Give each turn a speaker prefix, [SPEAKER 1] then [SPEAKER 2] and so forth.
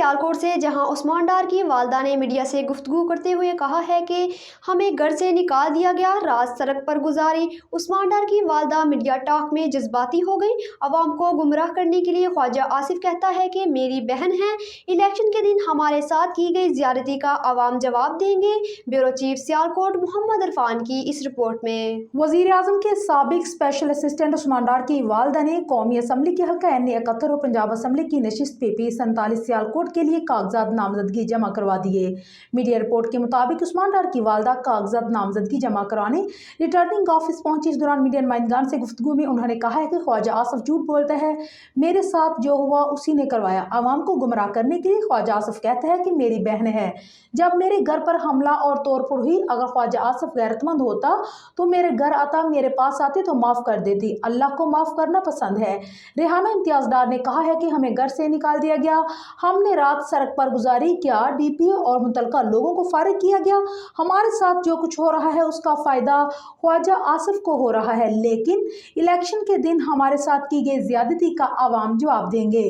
[SPEAKER 1] सियालकोट से, जहां उस्मान डार की वालदा ने मीडिया से गुफ्तगू करते हुए कहा है कि हमें घर से निकाल दिया गया, रात सड़क पर गुजारी। उस्मान डार की वालदा मीडिया टॉक में जज्बाती हो गई। अवाम को गुमराह करने के लिए ख्वाजा आसिफ कहता है कि मेरी बहन है, इलेक्शन के दिन हमारे साथ की गई ज्यादती का अवाम जवाब देंगे। ब्यूरो चीफ सियालकोट मोहम्मद इरफान की इस रिपोर्ट में।
[SPEAKER 2] वजीर आजम के साबिक स्पेशल असिस्टेंट उस्मान डार की वालदा ने कौमी असम्बली के हल्का NA 71 और पंजाब असम्बली की नशिस्त PP 47 सियालकोट के लिए कागजात नामजदगी जमा करवा दिए। मीडिया रिपोर्ट के मुताबिक उस्मान डार की वालदा कागजात नामजदगी जमा कराने रिटर्निंग ऑफिस पहुंची। इस दौरान मीडिया नुमाइंदगान से गुफ्तगू में उन्होंने कहा है कि ख्वाजा आसिफ झूठ बोलता है, मेरे साथ जो हुआ उसी ने करवाया। आवाम को गुमराह करने के लिए ख्वाजा आसिफ कहता है कि मेरी बहन है। जब मेरे घर पर हमला और तोड़फोड़ हुई, अगर ख्वाजा आसिफ गैरतमंद होता तो मेरे घर आता, मेरे पास आते तो माफ़ कर देती। अल्लाह को माफ़ करना पसंद है। रेहाना इम्तियाज़ डार ने कहा है कि हमें घर से निकाल दिया गया, हमने रात सड़क पर गुजारी, क्या DPO और मुतलका लोगों को फारिग किया गया। हमारे साथ जो कुछ हो रहा है उसका फ़ायदा ख्वाजा आसिफ को हो रहा है, लेकिन इलेक्शन के दिन हमारे साथ की गई ज़्यादती का आवाम जवाब देंगे।